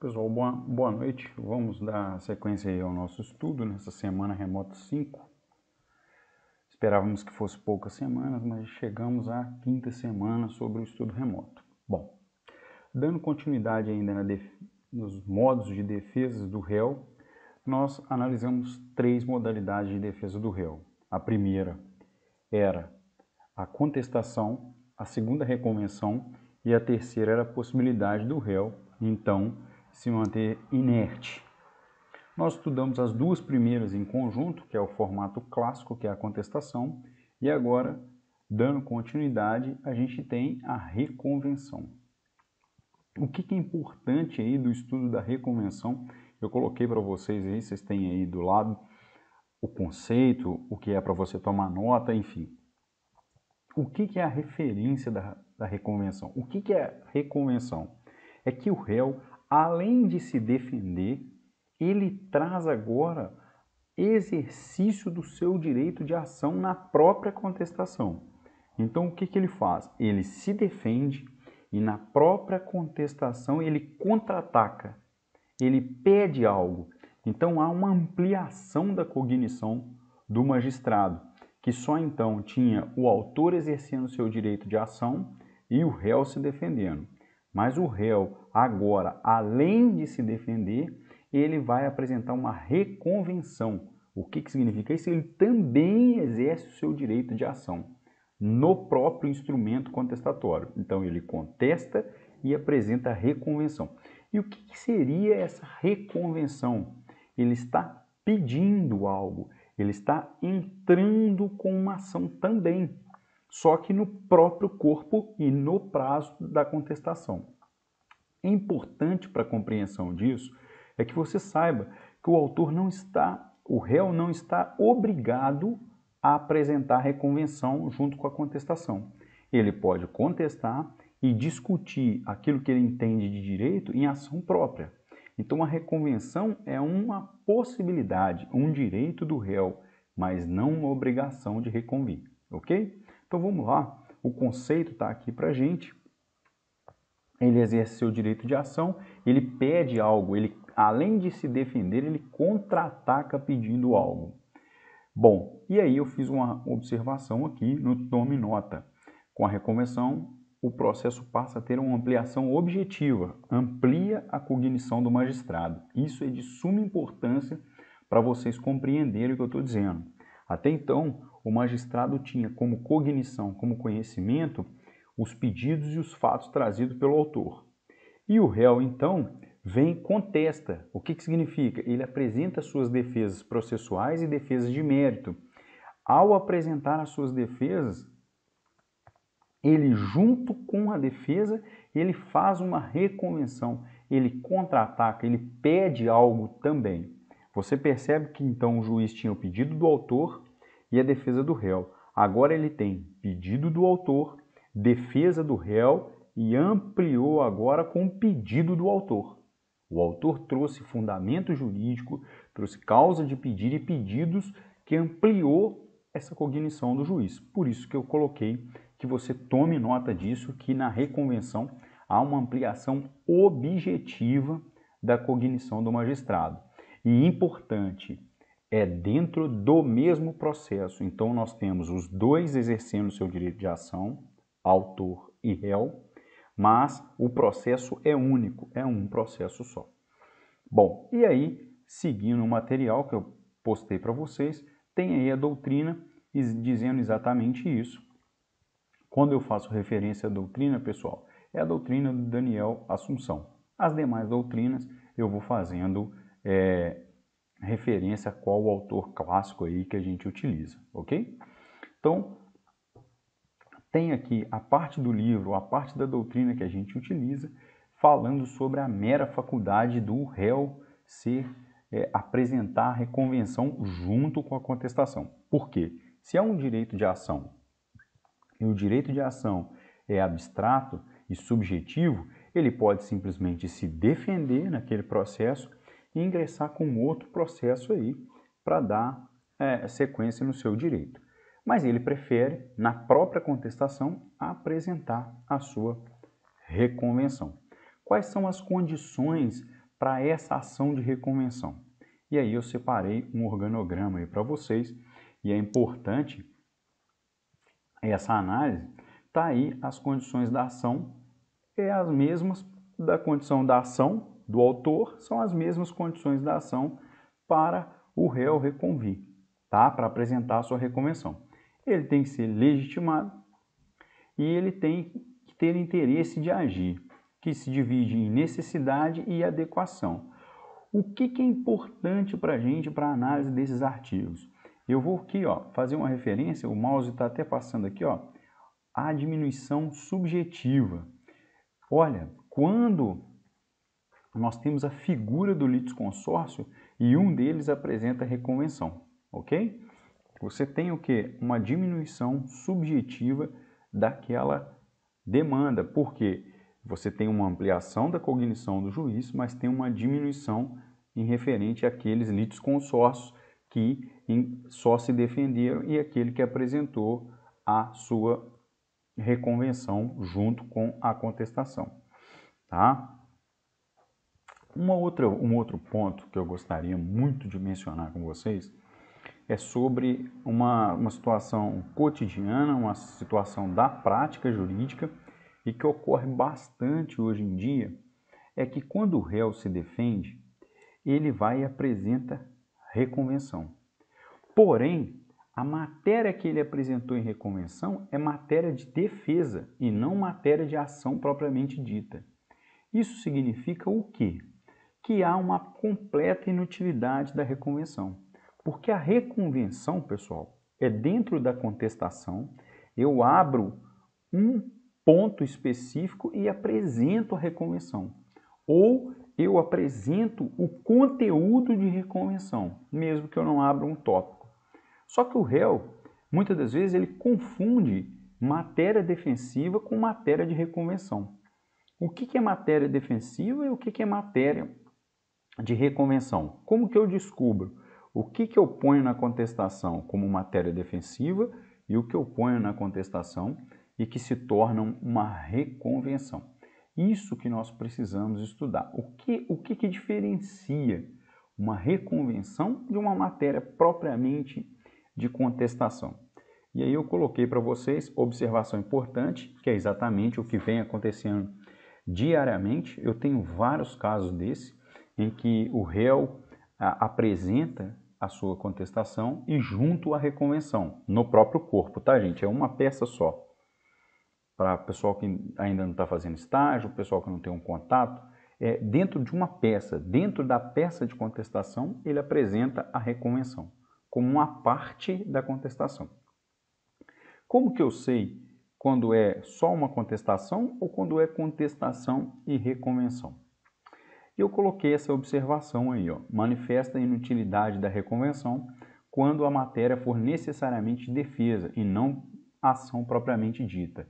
Pessoal, boa noite. Vamos dar sequência aí ao nosso estudo nessa semana remota 5. Esperávamos que fosse poucas semanas, mas chegamos à quinta semana sobre o estudo remoto. Bom, dando continuidade ainda nos modos de defesa do réu, nós analisamos 3 modalidades de defesa do réu. A primeira era a contestação, a segunda a reconvenção e a terceira era a possibilidade do réu, então, se manter inerte. Nós estudamos as 2 primeiras em conjunto, que é o formato clássico, que é a contestação, e agora, dando continuidade, a gente tem a reconvenção. O que é importante aí do estudo da reconvenção? Eu coloquei para vocês aí, vocês têm aí do lado o conceito, o que é para você tomar nota, enfim. O que é a referência da reconvenção? O que é reconvenção? É que o réu, além de se defender, ele traz agora exercício do seu direito de ação na própria contestação. Então, o que ele faz? Ele se defende e na própria contestação ele contra-ataca, ele pede algo. Então, há uma ampliação da cognição do magistrado, que só então tinha o autor exercendo seu direito de ação e o réu se defendendo. Mas o réu, agora, além de se defender, ele vai apresentar uma reconvenção. O que significa isso? Ele também exerce o seu direito de ação no próprio instrumento contestatório. Então, ele contesta e apresenta a reconvenção. E o que seria essa reconvenção? Ele está pedindo algo, ele está entrando com uma ação também, só que no próprio corpo e no prazo da contestação. É importante para a compreensão disso é que você saiba que o réu não está obrigado a apresentar a reconvenção junto com a contestação. Ele pode contestar e discutir aquilo que ele entende de direito em ação própria. Então, a reconvenção é uma possibilidade, um direito do réu, mas não uma obrigação de reconvir, ok? Então, vamos lá. O conceito está aqui para a gente. Ele exerce seu direito de ação, ele pede algo, ele, além de se defender, ele contra-ataca pedindo algo. Bom, e aí eu fiz uma observação aqui no tome nota. Com a reconvenção, o processo passa a ter uma ampliação objetiva, amplia a cognição do magistrado. Isso é de suma importância para vocês compreenderem o que eu estou dizendo. Até então, o magistrado tinha como cognição, como conhecimento, os pedidos e os fatos trazidos pelo autor. E o réu, então, vem e contesta. O que significa? Ele apresenta suas defesas processuais e defesas de mérito. Ao apresentar as suas defesas, ele, junto com a defesa, ele faz uma reconvenção, ele contra-ataca, ele pede algo também. Você percebe que, então, o juiz tinha o pedido do autor e a defesa do réu. Agora ele tem pedido do autor, defesa do réu e ampliou agora com o pedido do autor. O autor trouxe fundamento jurídico, trouxe causa de pedir e pedidos que ampliou essa cognição do juiz. Por isso que eu coloquei que você tome nota disso, que na reconvenção há uma ampliação objetiva da cognição do magistrado. E importante, é dentro do mesmo processo. Então, nós temos os dois exercendo seu direito de ação, autor e réu, mas o processo é único, é um processo só. Bom, e aí, seguindo o material que eu postei para vocês, tem aí a doutrina dizendo exatamente isso. Quando eu faço referência à doutrina, pessoal, é a doutrina do Daniel Assunção. As demais doutrinas eu vou fazendo referência a qual autor clássico aí que a gente utiliza, ok? Então, tem aqui a parte do livro, a parte da doutrina que a gente utiliza, falando sobre a mera faculdade do réu apresentar a reconvenção junto com a contestação. Por quê? Se é um direito de ação e o direito de ação é abstrato e subjetivo, ele pode simplesmente se defender naquele processo e ingressar com outro processo aí para dar sequência no seu direito. Mas ele prefere, na própria contestação, apresentar a sua reconvenção. Quais são as condições para essa ação de reconvenção. E aí eu separei um organograma aí para vocês, e é importante essa análise. Tá aí as condições da ação, é as mesmas da condição da ação do autor, são as mesmas condições da ação para o réu reconvir, tá? Para apresentar a sua reconvenção. Ele tem que ser legitimado e ele tem que ter interesse de agir, que se divide em necessidade e adequação. O que é importante para a gente para a análise desses artigos? Eu vou aqui, ó, fazer uma referência, o mouse está até passando aqui, ó, a diminuição subjetiva. Olha, quando nós temos a figura do litisconsórcio e um deles apresenta reconvenção, ok? Você tem o que? Uma diminuição subjetiva daquela demanda, porque você tem uma ampliação da cognição do juiz, mas tem uma diminuição em referente àqueles litisconsórcios que só se defenderam e aquele que apresentou a sua reconvenção junto com a contestação, tá? Um outro ponto que eu gostaria muito de mencionar com vocês é sobre uma situação cotidiana, uma situação da prática jurídica e que ocorre bastante hoje em dia, é que quando o réu se defende, ele vai e apresenta reconvenção. Porém, a matéria que ele apresentou em reconvenção é matéria de defesa e não matéria de ação propriamente dita. Isso significa o quê? Que há uma completa inutilidade da reconvenção. Porque a reconvenção, pessoal, é dentro da contestação, eu abro um ponto específico e apresento a reconvenção. Ou eu apresento o conteúdo de reconvenção, mesmo que eu não abra um tópico. Só que o réu, muitas das vezes, ele confunde matéria defensiva com matéria de reconvenção. O que é matéria defensiva e o que é matéria de reconvenção? Como que eu descubro o que eu ponho na contestação como matéria defensiva e o que eu ponho na contestação e que se tornam uma reconvenção? Isso que nós precisamos estudar. O que diferencia uma reconvenção de uma matéria propriamente de contestação? E aí eu coloquei para vocês observação importante, que é exatamente o que vem acontecendo diariamente. Eu tenho vários casos desse, em que o réu apresenta a sua contestação e junto à reconvenção, no próprio corpo, tá, gente? É uma peça só. Para o pessoal que ainda não está fazendo estágio, o pessoal que não tem um contato, dentro de uma peça, dentro da peça de contestação, ele apresenta a reconvenção, como uma parte da contestação. Como que eu sei quando é só uma contestação ou quando é contestação e reconvenção? Eu coloquei essa observação aí, ó, manifesta a inutilidade da reconvenção quando a matéria for necessariamente defesa e não ação propriamente dita.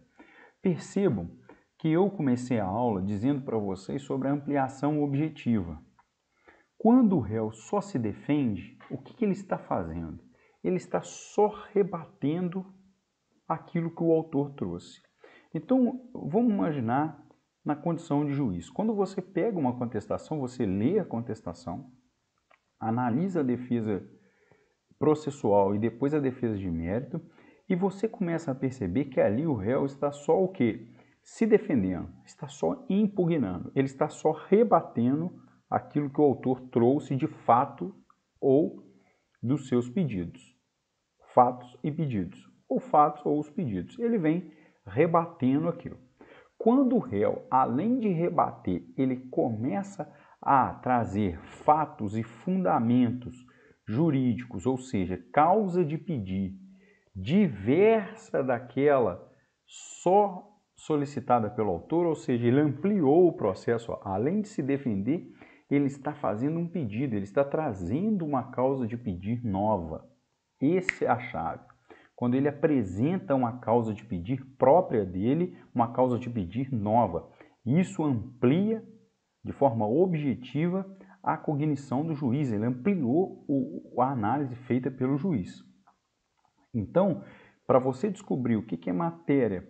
Percebam que eu comecei a aula dizendo para vocês sobre a ampliação objetiva. Quando o réu só se defende, o que ele está fazendo? Ele está só rebatendo aquilo que o autor trouxe. Então, vamos imaginar na condição de juiz. Quando você pega uma contestação, você lê a contestação, analisa a defesa processual e depois a defesa de mérito, e você começa a perceber que ali o réu está só o quê? Se defendendo, está só impugnando, ele está só rebatendo aquilo que o autor trouxe de fato ou dos seus pedidos. Fatos e pedidos, ou fatos ou os pedidos. Ele vem rebatendo aquilo. Quando o réu, além de rebater, ele começa a trazer fatos e fundamentos jurídicos, ou seja, causa de pedir, diversa daquela só solicitada pelo autor, ou seja, ele ampliou o processo, além de se defender, ele está fazendo um pedido, ele está trazendo uma causa de pedir nova. Essa é a chave. Quando ele apresenta uma causa de pedir própria dele, uma causa de pedir nova. Isso amplia de forma objetiva a cognição do juiz, ele ampliou a análise feita pelo juiz. Então, para você descobrir o que é matéria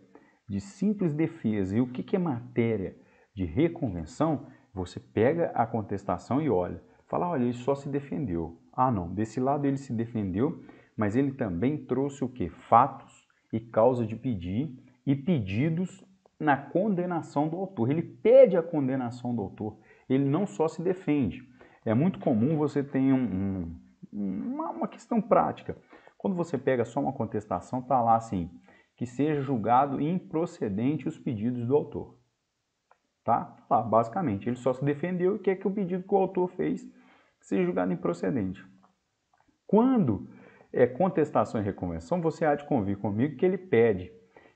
de simples defesa e o que é matéria de reconvenção, Você pega a contestação e olha, fala, olha, ele só se defendeu. Ah, não, desse lado ele se defendeu, mas ele também trouxe o quê? Fatos e causa de pedir e pedidos na condenação do autor. Ele pede a condenação do autor, ele não só se defende. É muito comum você ter uma questão prática. Quando você pega só uma contestação, está lá assim, que seja julgado improcedente os pedidos do autor. Tá? Lá, basicamente, ele só se defendeu e quer que o pedido que o autor fez seja julgado improcedente. Quando é contestação e reconvenção, você há de convir comigo que ele pede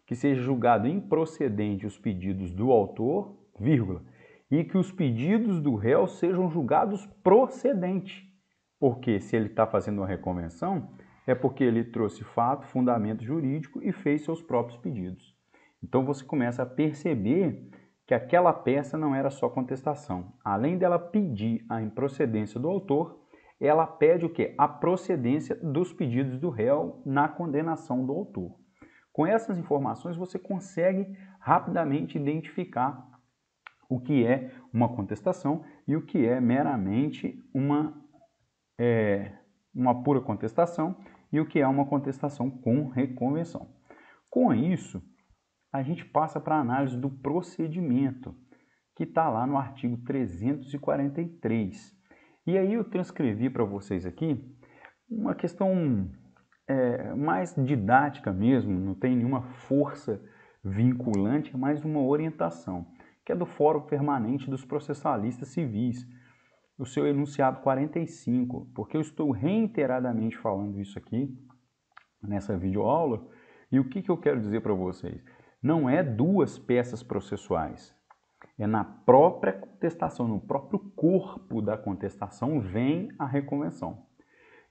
que seja julgado improcedente os pedidos do autor, vírgula, e que os pedidos do réu sejam julgados procedentes. Porque se ele está fazendo uma reconvenção, é porque ele trouxe fato, fundamento jurídico e fez seus próprios pedidos. Então você começa a perceber que aquela peça não era só contestação. Além dela pedir a improcedência do autor, ela pede o quê? A procedência dos pedidos do réu na condenação do autor. Com essas informações você consegue rapidamente identificar o que é uma contestação e o que é meramente uma pura contestação e o que é uma contestação com reconvenção. Com isso, a gente passa para a análise do procedimento, que está lá no artigo 343. E aí eu transcrevi para vocês aqui uma questão mais didática mesmo, não tem nenhuma força vinculante, é mais uma orientação, que é do Fórum Permanente dos Processalistas Civis, o seu enunciado 45, porque eu estou reiteradamente falando isso aqui nessa videoaula, e o que eu quero dizer para vocês? Não é duas peças processuais, é na própria contestação, no próprio corpo da contestação vem a reconvenção.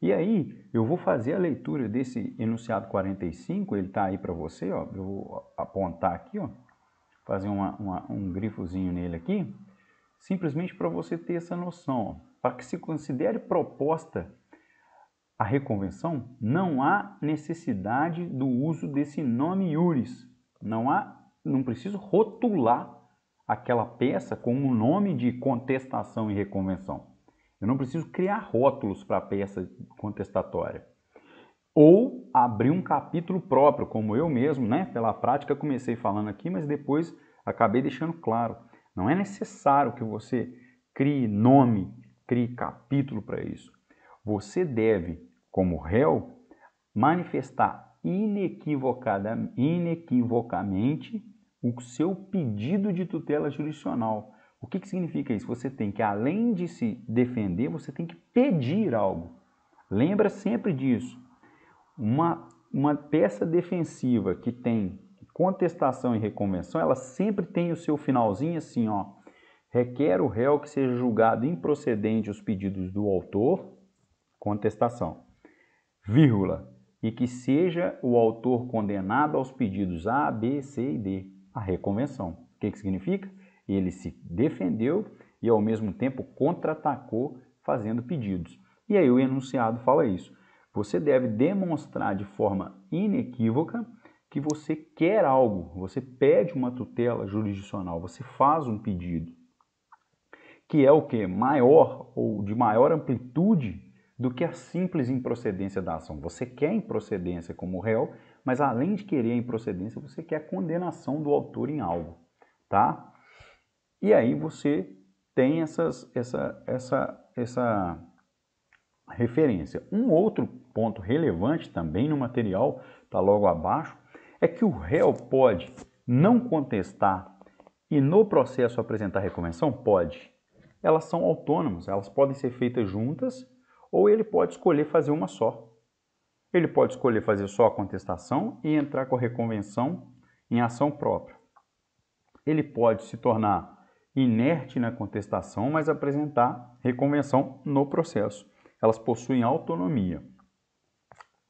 E aí, eu vou fazer a leitura desse enunciado 45, ele está aí para você, ó, eu vou apontar aqui, ó, fazer um grifozinho nele aqui, simplesmente para você ter essa noção, ó, para que se considere proposta a reconvenção, não há necessidade do uso desse nome iuris, não preciso rotular aquela peça como um nome de contestação e reconvenção. Eu não preciso criar rótulos para a peça contestatória. Ou abrir um capítulo próprio, como eu mesmo, né, pela prática comecei falando aqui, mas depois acabei deixando claro. Não é necessário que você crie nome, crie capítulo para isso. Você deve, como réu, manifestar inequivocamente o seu pedido de tutela jurisdicional. O que significa isso? Você tem que, além de se defender, você tem que pedir algo. Lembra sempre disso. Uma peça defensiva que tem contestação e reconvenção, ela sempre tem o seu finalzinho assim, ó. Requer o réu que seja julgado improcedente os pedidos do autor, contestação, vírgula, e que seja o autor condenado aos pedidos A, B, C e D, a reconvenção. O que significa? Ele se defendeu e ao mesmo tempo contra-atacou fazendo pedidos. E aí o enunciado fala isso. Você deve demonstrar de forma inequívoca que você quer algo, você pede uma tutela jurisdicional, você faz um pedido, que é o que? Maior ou de maior amplitude do que a simples improcedência da ação. Você quer improcedência como réu, mas além de querer a improcedência, você quer a condenação do autor em algo, tá? E aí você tem essa referência. Um outro ponto relevante também no material, está logo abaixo, é que o réu pode não contestar e no processo apresentar reconvenção? Pode. Elas são autônomas, elas podem ser feitas juntas ou ele pode escolher fazer uma só. Ele pode escolher fazer só a contestação e entrar com a reconvenção em ação própria. Ele pode se tornar inerte na contestação, mas apresentar reconvenção no processo. Elas possuem autonomia.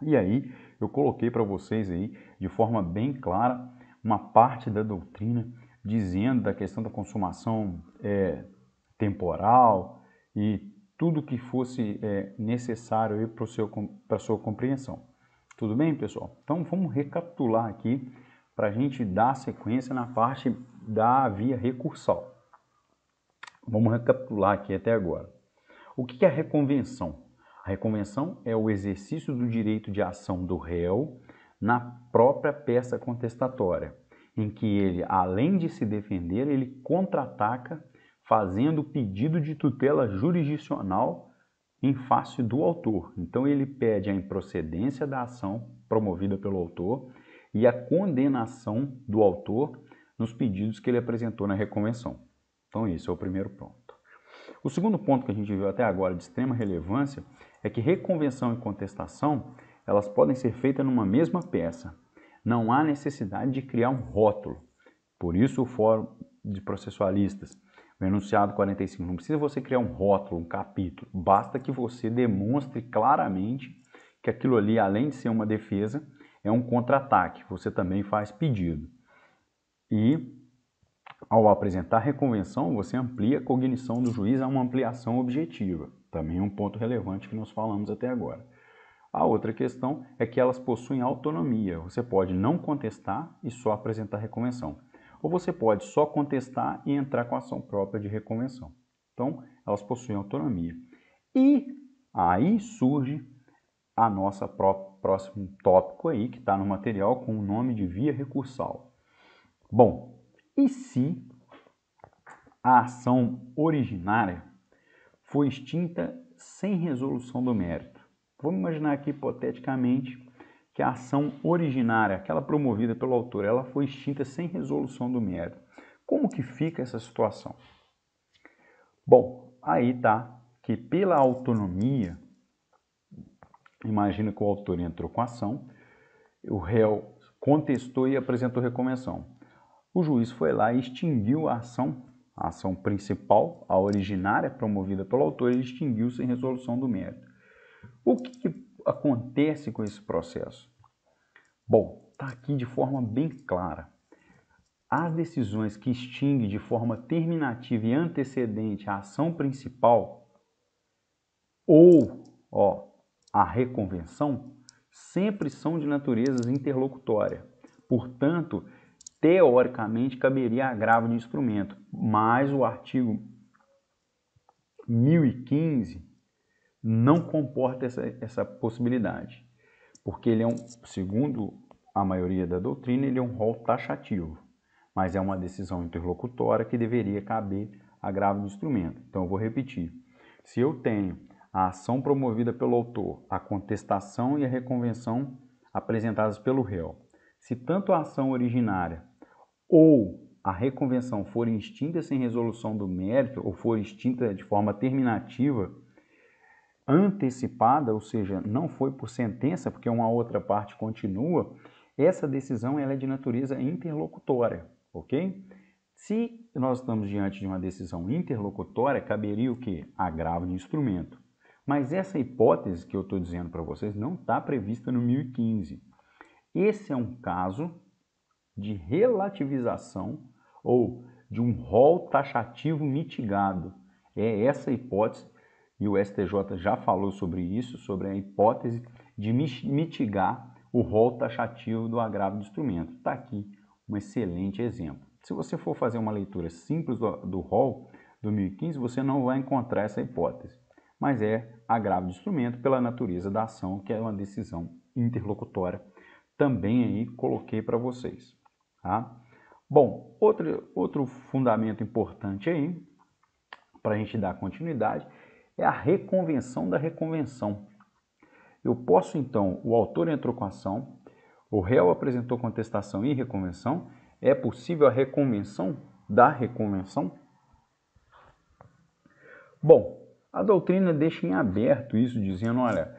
E aí, eu coloquei para vocês aí, de forma bem clara, uma parte da doutrina dizendo da questão da consumação temporal e tudo que fosse necessário para a sua compreensão. Tudo bem, pessoal? Então, vamos recapitular aqui para a gente dar sequência na parte da via recursal. Vamos recapitular aqui até agora. O que é a reconvenção? A reconvenção é o exercício do direito de ação do réu na própria peça contestatória, em que ele, além de se defender, ele contra-ataca fazendo pedido de tutela jurisdicional em face do autor. Então ele pede a improcedência da ação promovida pelo autor e a condenação do autor nos pedidos que ele apresentou na reconvenção. Então esse é o primeiro ponto. O segundo ponto que a gente viu até agora de extrema relevância é que reconvenção e contestação elas podem ser feitas numa mesma peça. Não há necessidade de criar um rótulo. Por isso o Fórum de Processualistas, o enunciado 45, não precisa você criar um rótulo, um capítulo. Basta que você demonstre claramente que aquilo ali, além de ser uma defesa, é um contra-ataque. Você também faz pedido. E ao apresentar reconvenção, você amplia a cognição do juiz a uma ampliação objetiva. Também é um ponto relevante que nós falamos até agora. A outra questão é que elas possuem autonomia. Você pode não contestar e só apresentar reconvenção. Ou você pode só contestar e entrar com ação própria de reconvenção. Então, elas possuem autonomia. E aí surge a nossa próximo tópico aí, que está no material com o nome de via recursal. Bom, e se a ação originária foi extinta sem resolução do mérito? Vamos imaginar aqui hipoteticamente que a ação originária, aquela promovida pelo autor, ela foi extinta sem resolução do mérito. Como que fica essa situação? Bom, aí tá que pela autonomia, imagina que o autor entrou com a ação, o réu contestou e apresentou reconvenção. O juiz foi lá e extinguiu a ação principal, a originária promovida pelo autor, ele extinguiu sem resolução do mérito. O que acontece com esse processo? Bom, está aqui de forma bem clara. As decisões que extinguem de forma terminativa e antecedente a ação principal ou a reconvenção sempre são de natureza interlocutória. Portanto, teoricamente caberia agravo de instrumento, mas o artigo 1015 não comporta essa possibilidade, porque ele é segundo a maioria da doutrina, ele é um rol taxativo, mas é uma decisão interlocutória que deveria caber agravo de instrumento. Então eu vou repetir, se eu tenho a ação promovida pelo autor, a contestação e a reconvenção apresentadas pelo réu, se tanto a ação originária ou a reconvenção forem extintas sem resolução do mérito ou for extinta de forma terminativa, antecipada, ou seja, não foi por sentença, porque uma outra parte continua, essa decisão ela é de natureza interlocutória, ok? Se nós estamos diante de uma decisão interlocutória, caberia o quê? Agravo de instrumento. Mas essa hipótese que eu estou dizendo para vocês não está prevista no 1015. Esse é um caso de relativização ou de um rol taxativo mitigado. É essa hipótese, e o STJ já falou sobre isso, sobre a hipótese de mitigar o rol taxativo do agravo de instrumento. Está aqui um excelente exemplo. Se você for fazer uma leitura simples do rol do 1015, você não vai encontrar essa hipótese, mas é agravo de instrumento pela natureza da ação, que é uma decisão interlocutória. Também aí coloquei para vocês. Tá? Bom, outro fundamento importante aí, para a gente dar continuidade, é a reconvenção da reconvenção. Eu posso então, o autor entrou com a ação, o réu apresentou contestação e reconvenção, é possível a reconvenção da reconvenção? Bom, a doutrina deixa em aberto isso, dizendo, olha,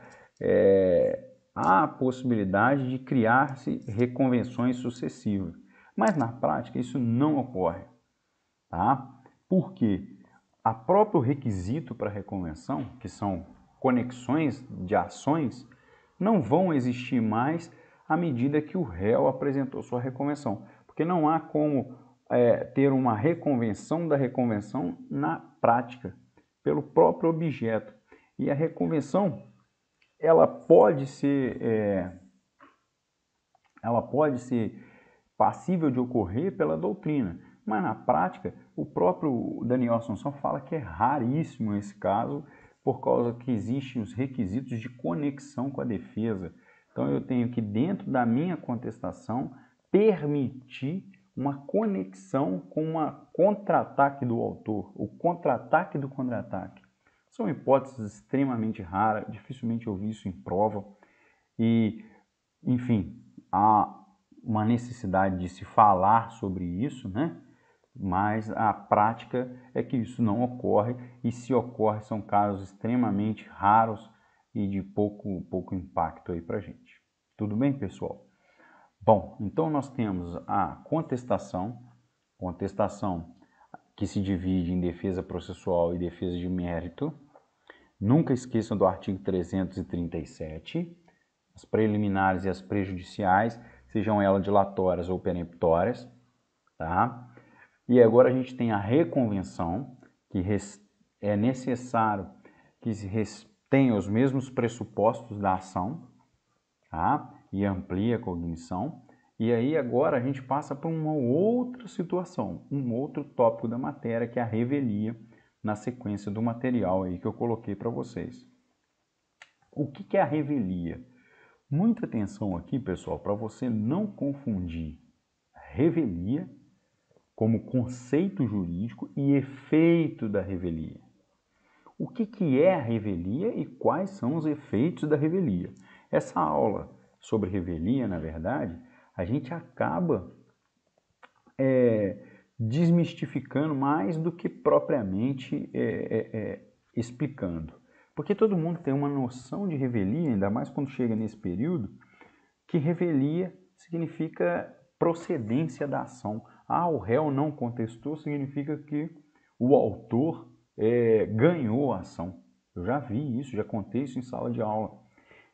há a possibilidade de criar-se reconvenções sucessivas, mas na prática isso não ocorre, tá? Por quê? A próprio requisito para a reconvenção, que são conexões de ações, não vão existir mais à medida que o réu apresentou sua reconvenção, porque não há como ter uma reconvenção da reconvenção na prática, pelo próprio objeto. E a reconvenção, ela pode ser passível de ocorrer pela doutrina, Mas na prática, o próprio Daniel Assunção fala que é raríssimo esse caso, por causa que existem os requisitos de conexão com a defesa. Então eu tenho que, dentro da minha contestação, permitir uma conexão com uma contra-ataque do autor, o contra-ataque do contra-ataque. São hipóteses extremamente raras, dificilmente eu vi isso em prova e, enfim, há uma necessidade de se falar sobre isso, né? Mas a prática é que isso não ocorre e se ocorre são casos extremamente raros e de pouco impacto aí pra gente. Tudo bem, pessoal? Bom, então nós temos a contestação que se divide em defesa processual e defesa de mérito. Nunca esqueçam do artigo 337, as preliminares e as prejudiciais, sejam elas dilatórias ou peremptórias, tá? E agora a gente tem a reconvenção, que é necessário que tenha os mesmos pressupostos da ação, tá? E amplia a cognição. E aí agora a gente passa para uma outra situação, um outro tópico da matéria, que é a revelia, na sequência do material aí que eu coloquei para vocês. O que é a revelia? Muita atenção aqui, pessoal, para você não confundir revelia como conceito jurídico e efeito da revelia. O que é a revelia e quais são os efeitos da revelia? Essa aula sobre revelia, na verdade, a gente acaba desmistificando mais do que propriamente explicando. Porque todo mundo tem uma noção de revelia, ainda mais quando chega nesse período, que revelia significa procedência da ação. Ah, o réu não contestou, significa que o autor ganhou a ação. Eu já vi isso, já contei isso em sala de aula.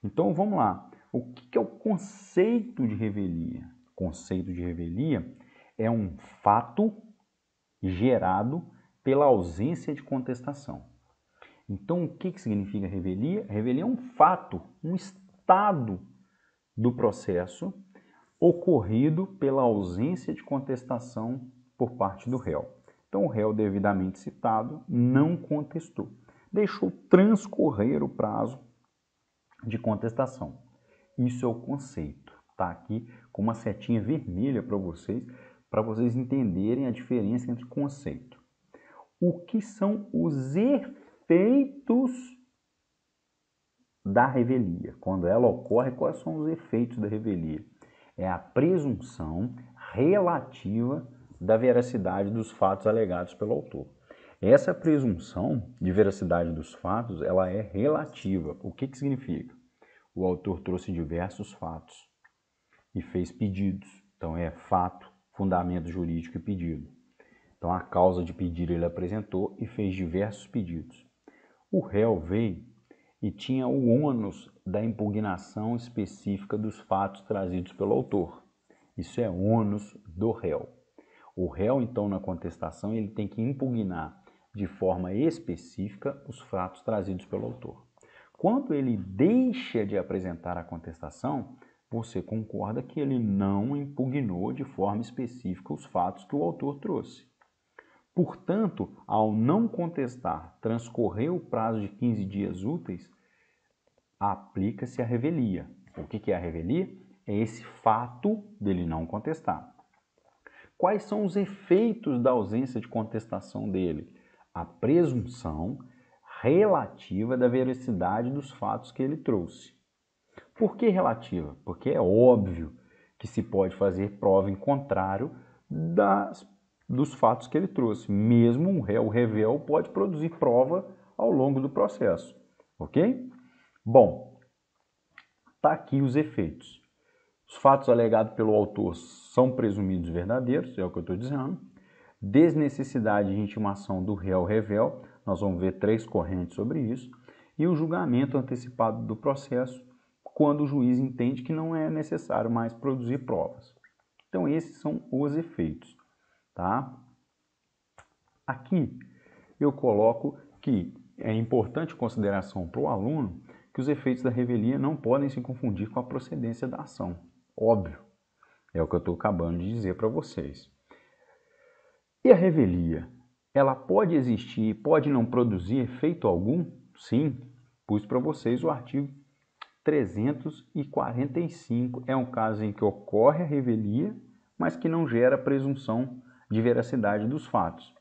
Então vamos lá. O que é o conceito de revelia? O conceito de revelia é um fato gerado pela ausência de contestação. Então o que significa revelia? Revelia é um fato, um estado do processo ocorrido pela ausência de contestação por parte do réu. Então, o réu devidamente citado não contestou, deixou transcorrer o prazo de contestação. Isso é o conceito. Está aqui com uma setinha vermelha para vocês entenderem a diferença entre conceito. O que são os efeitos da revelia? Quando ela ocorre, quais são os efeitos da revelia? É a presunção relativa da veracidade dos fatos alegados pelo autor. Essa presunção de veracidade dos fatos, ela é relativa. O que significa? O autor trouxe diversos fatos e fez pedidos. Então é fato, fundamento jurídico e pedido. Então a causa de pedir ele apresentou e fez diversos pedidos. O réu veio e tinha o ônus da impugnação específica dos fatos trazidos pelo autor. Isso é ônus do réu. O réu, então, na contestação, ele tem que impugnar de forma específica os fatos trazidos pelo autor. Quando ele deixa de apresentar a contestação, você concorda que ele não impugnou de forma específica os fatos que o autor trouxe. Portanto, ao não contestar, transcorrer o prazo de 15 dias úteis, aplica-se a revelia. O que é a revelia? É esse fato dele não contestar. Quais são os efeitos da ausência de contestação dele? A presunção relativa da veracidade dos fatos que ele trouxe. Por que relativa? Porque é óbvio que se pode fazer prova em contrário dos fatos que ele trouxe. Mesmo o réu pode produzir prova ao longo do processo. Ok? Bom, está aqui os efeitos. Os fatos alegados pelo autor são presumidos verdadeiros, é o que eu estou dizendo. Desnecessidade de intimação do réu, nós vamos ver 3 correntes sobre isso. E o julgamento antecipado do processo, quando o juiz entende que não é necessário mais produzir provas. Então esses são os efeitos, tá? Aqui eu coloco que é importante consideração para o aluno que os efeitos da revelia não podem se confundir com a procedência da ação. Óbvio, é o que eu estou acabando de dizer para vocês. E a revelia? Ela pode existir, pode não produzir efeito algum? Sim, pus para vocês o artigo 345. É um caso em que ocorre a revelia, mas que não gera presunção de veracidade dos fatos.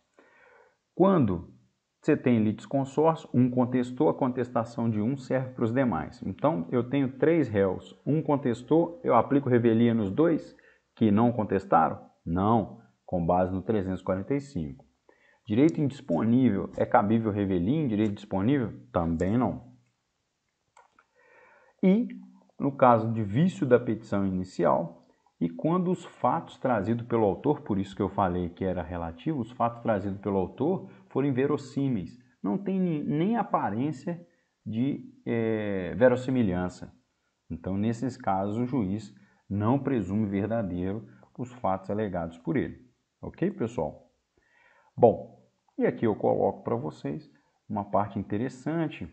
Quando você tem litisconsórcio, um contestou, a contestação de um serve para os demais. Então, eu tenho 3 réus, um contestou, eu aplico revelia nos 2 que não contestaram? Não, com base no 345. Direito indisponível, é cabível revelia em direito disponível? Também não. E, no caso de vício da petição inicial, e quando os fatos trazidos pelo autor, por isso que eu falei que era relativo, os fatos trazidos pelo autor forem verossímeis, não tem nem aparência de verossimilhança. Então, nesses casos, o juiz não presume verdadeiro os fatos alegados por ele. Ok, pessoal? Bom, e aqui eu coloco para vocês uma parte interessante.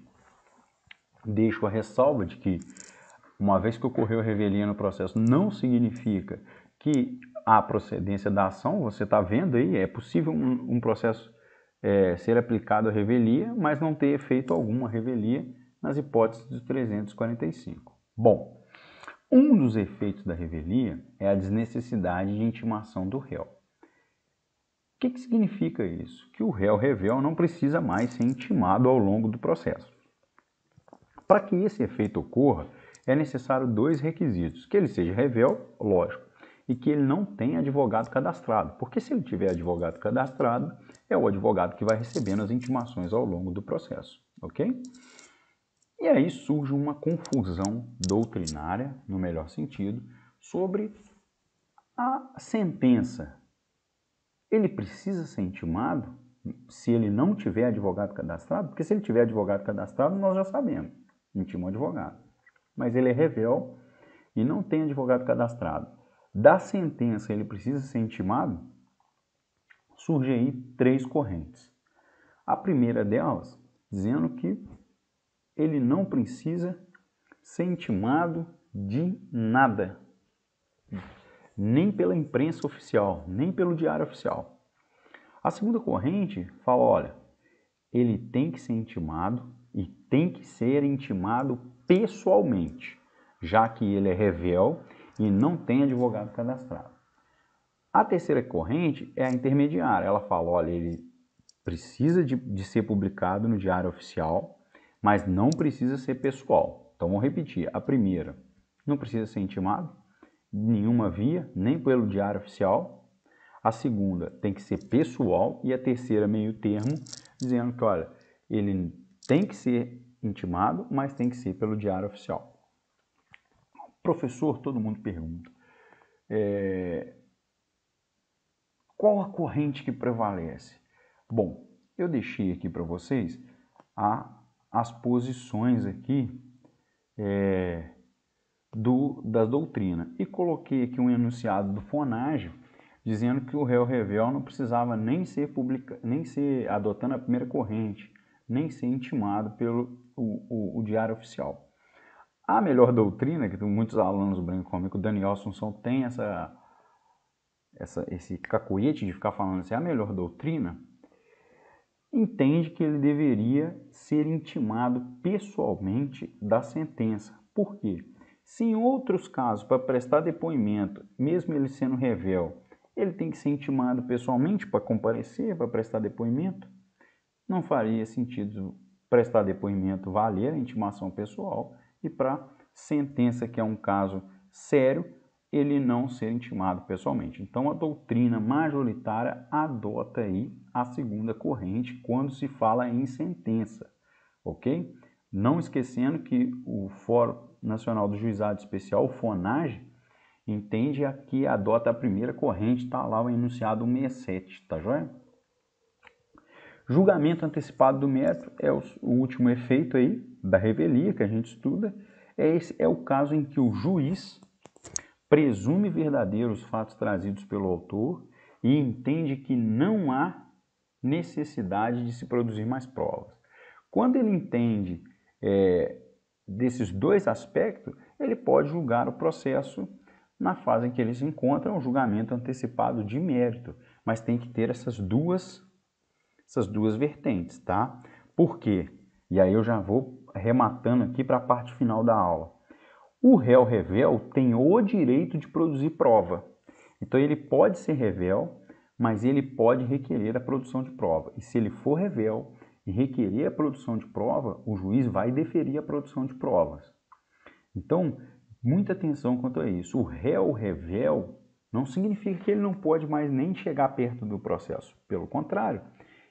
Deixo a ressalva de que, uma vez que ocorreu a revelia no processo, não significa que há procedência da ação. Você está vendo aí, é possível um processo ser aplicado a revelia, mas não ter efeito algum a revelia nas hipóteses do 345. Bom, um dos efeitos da revelia é a desnecessidade de intimação do réu. O que significa isso? Que o réu revel não precisa mais ser intimado ao longo do processo. Para que esse efeito ocorra, é necessário 2 requisitos: que ele seja revel, lógico, e que ele não tenha advogado cadastrado, porque se ele tiver advogado cadastrado, é o advogado que vai recebendo as intimações ao longo do processo, ok? E aí surge uma confusão doutrinária, no melhor sentido, sobre a sentença. Ele precisa ser intimado se ele não tiver advogado cadastrado? Porque se ele tiver advogado cadastrado, nós já sabemos, intima o advogado. Mas ele é revel e não tem advogado cadastrado. Da sentença ele precisa ser intimado? Surge aí 3 correntes. A primeira delas, dizendo que ele não precisa ser intimado de nada, nem pela imprensa oficial, nem pelo diário oficial. A segunda corrente fala, olha, ele tem que ser intimado e tem que ser intimado pessoalmente, já que ele é revel e não tem advogado cadastrado. A terceira corrente é a intermediária. Ela fala, olha, ele precisa de ser publicado no diário oficial, mas não precisa ser pessoal. Então, vamos repetir. A primeira, não precisa ser intimado, nenhuma via, nem pelo diário oficial. A segunda tem que ser pessoal e a terceira, meio termo, dizendo que, olha, ele tem que ser intimado, mas tem que ser pelo diário oficial. Professor, todo mundo pergunta, qual a corrente que prevalece? Bom, eu deixei aqui para vocês as posições aqui da doutrina e coloquei aqui um enunciado do Fonage dizendo que o réu revel não precisava nem ser adotando a primeira corrente, nem ser intimado pelo o diário oficial. A melhor doutrina, que muitos alunos brincam comigo, o Daniel Assunção tem esse cacuete de ficar falando assim, a melhor doutrina, entende que ele deveria ser intimado pessoalmente da sentença. Por quê? Se em outros casos, para prestar depoimento, mesmo ele sendo revel, ele tem que ser intimado pessoalmente para comparecer, para prestar depoimento, não faria sentido prestar depoimento valer a intimação pessoal e para sentença, que é um caso sério, ele não ser intimado pessoalmente. Então, a doutrina majoritária adota aí a segunda corrente quando se fala em sentença, ok? Não esquecendo que o Fórum Nacional do Juizado Especial, o FONAGE, entende que adota a primeira corrente, está lá o enunciado 167, tá joia? Julgamento antecipado do mérito é o último efeito aí da revelia que a gente estuda. Esse é o caso em que o juiz presume verdadeiros os fatos trazidos pelo autor e entende que não há necessidade de se produzir mais provas. Quando ele entende desses 2 aspectos, ele pode julgar o processo na fase em que ele se encontra, um julgamento antecipado de mérito. mas tem que ter essas duas vertentes, tá? Por quê? E aí eu já vou arrematando aqui para a parte final da aula. O réu revel tem o direito de produzir prova. Então ele pode ser revel, mas ele pode requerer a produção de prova. E se ele for revel e requerer a produção de prova, o juiz vai deferir a produção de provas. Então, muita atenção quanto a isso. O réu revel não significa que ele não pode mais nem chegar perto do processo. Pelo contrário,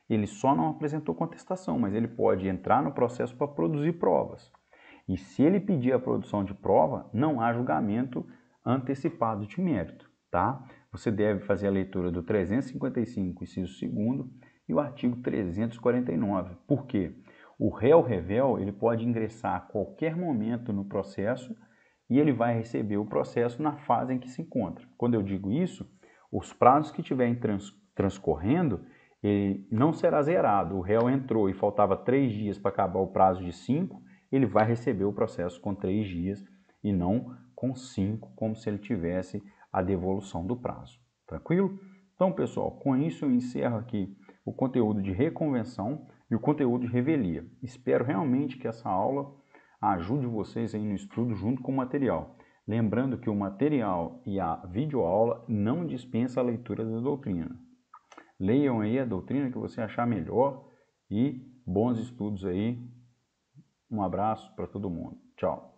ele só não apresentou contestação, mas ele pode entrar no processo para produzir provas. E se ele pedir a produção de prova, não há julgamento antecipado de mérito, tá? Você deve fazer a leitura do 355, inciso 2º, e o artigo 349. Por quê? O réu revel, ele pode ingressar a qualquer momento no processo e ele vai receber o processo na fase em que se encontra. Quando eu digo isso, os prazos que estiverem transcorrendo, ele não será zerado. O réu entrou e faltava 3 dias para acabar o prazo de 5, ele vai receber o processo com 3 dias e não com 5, como se ele tivesse a devolução do prazo. Tranquilo? Então, pessoal, com isso eu encerro aqui o conteúdo de reconvenção e o conteúdo de revelia. Espero realmente que essa aula ajude vocês aí no estudo junto com o material. Lembrando que o material e a videoaula não dispensa a leitura da doutrina. Leiam aí a doutrina que você achar melhor e bons estudos aí. Um abraço para todo mundo. Tchau.